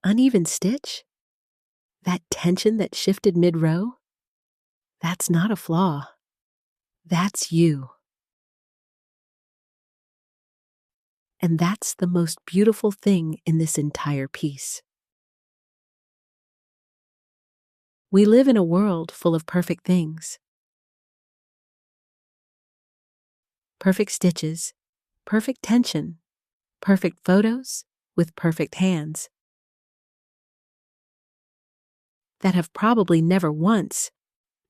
uneven stitch? That tension that shifted mid-row? That's not a flaw. That's you. And that's the most beautiful thing in this entire piece. We live in a world full of perfect things. Perfect stitches, perfect tension, perfect photos with perfect hands that have probably never once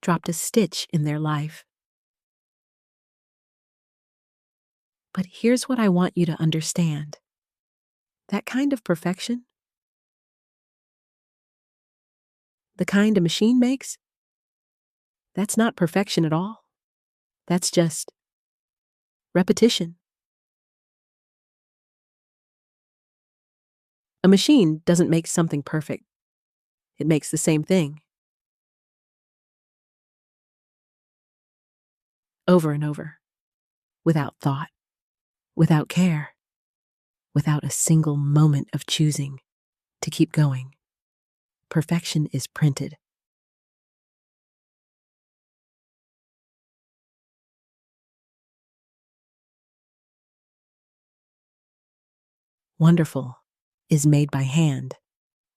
dropped a stitch in their life. But here's what I want you to understand. That kind of perfection, the kind a machine makes, that's not perfection at all. That's just repetition. A machine doesn't make something perfect. It makes the same thing. Over and over. Without thought. Without care. Without a single moment of choosing to keep going. Perfection is printed. Wonderful is made by hand,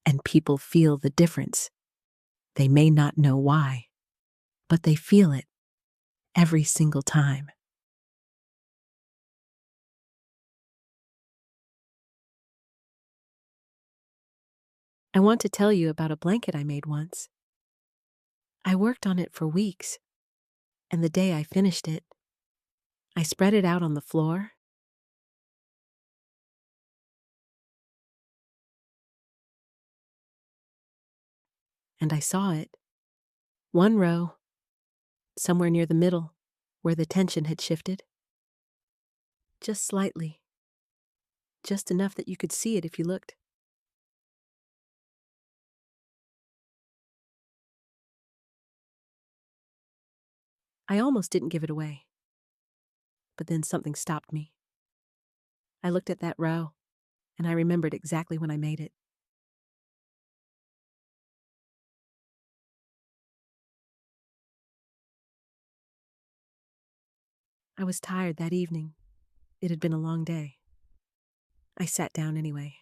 and people feel the difference. They may not know why, but they feel it every single time. I want to tell you about a blanket I made once. I worked on it for weeks, and the day I finished it, I spread it out on the floor. And I saw it. One row, somewhere near the middle, where the tension had shifted. Just slightly. Just enough that you could see it if you looked. I almost didn't give it away. But then something stopped me. I looked at that row, and I remembered exactly when I made it. I was tired that evening. It had been a long day. I sat down anyway.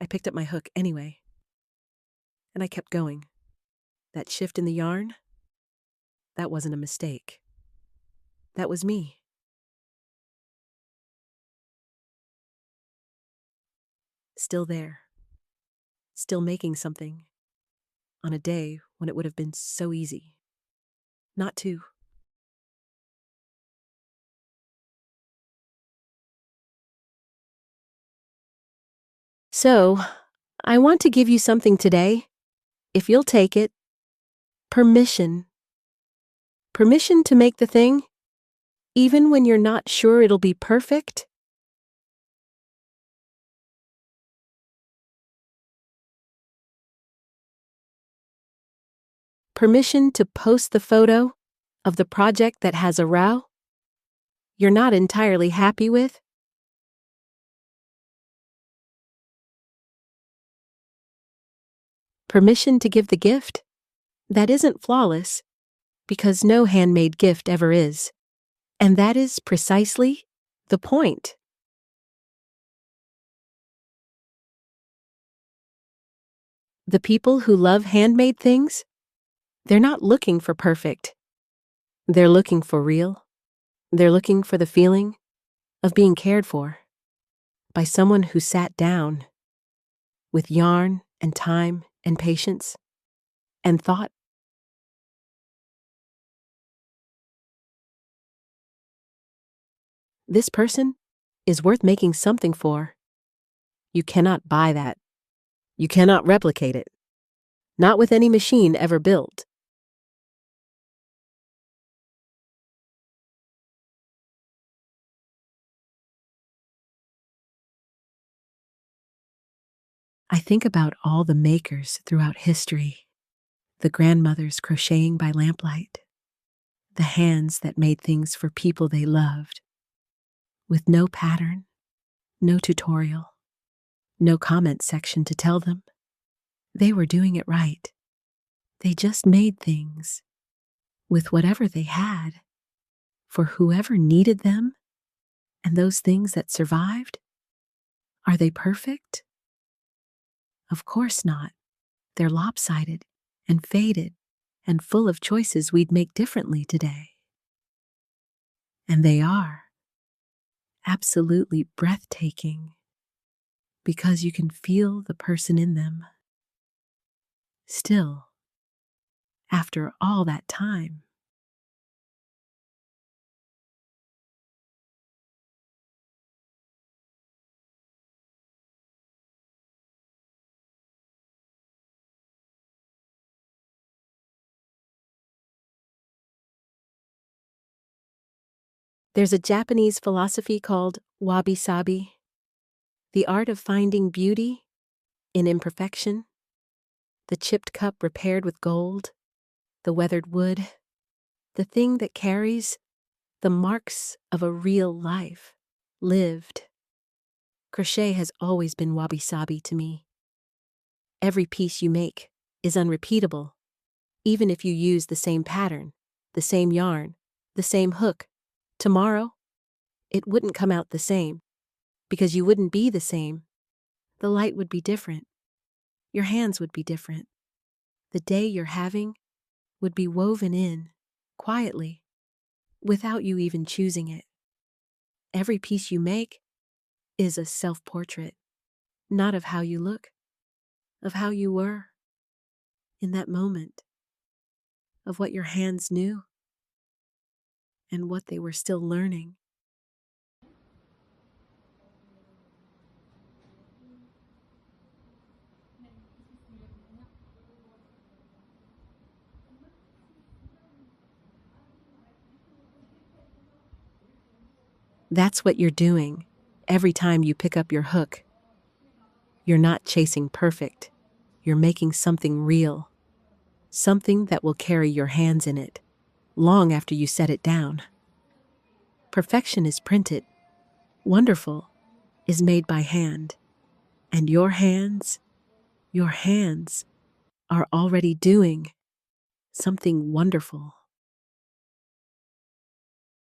I picked up my hook anyway. And I kept going. That shift in the yarn, that wasn't a mistake. That was me. Still there. Still making something. On a day when it would have been so easy not to. So, I want to give you something today, if you'll take it. Permission. Permission to make the thing, even when you're not sure it'll be perfect. Permission to post the photo of the project that has a row you're not entirely happy with. Permission to give the gift that isn't flawless, because no handmade gift ever is. And that is precisely the point. The people who love handmade things, they're not looking for perfect. They're looking for real. They're looking for the feeling of being cared for by someone who sat down with yarn and time and patience and thought. This person is worth making something for. You cannot buy that. You cannot replicate it. Not with any machine ever built. I think about all the makers throughout history, the grandmothers crocheting by lamplight, The hands that made things for people they loved, with no pattern, no tutorial, no comment section to tell them they were doing it right. They just made things with whatever they had for whoever needed them, and those things that survived, are they perfect? Of course not. They're lopsided and faded and full of choices we'd make differently today. And they are absolutely breathtaking because you can feel the person in them. Still, after all that time, there's a Japanese philosophy called wabi-sabi, the art of finding beauty in imperfection, the chipped cup repaired with gold, the weathered wood, the thing that carries the marks of a real life lived. Crochet has always been wabi-sabi to me. Every piece you make is unrepeatable, even if you use the same pattern, the same yarn, the same hook. Tomorrow, it wouldn't come out the same, because you wouldn't be the same. The light would be different. Your hands would be different. The day you're having would be woven in, quietly, without you even choosing it. Every piece you make is a self-portrait, not of how you look, of how you were in that moment, of what your hands knew and what they were still learning. That's what you're doing every time you pick up your hook. You're not chasing perfect. You're making something real, something that will carry your hands in it long after you set it down. Perfection is printed. Wonderful is made by hand. And your hands are already doing something wonderful.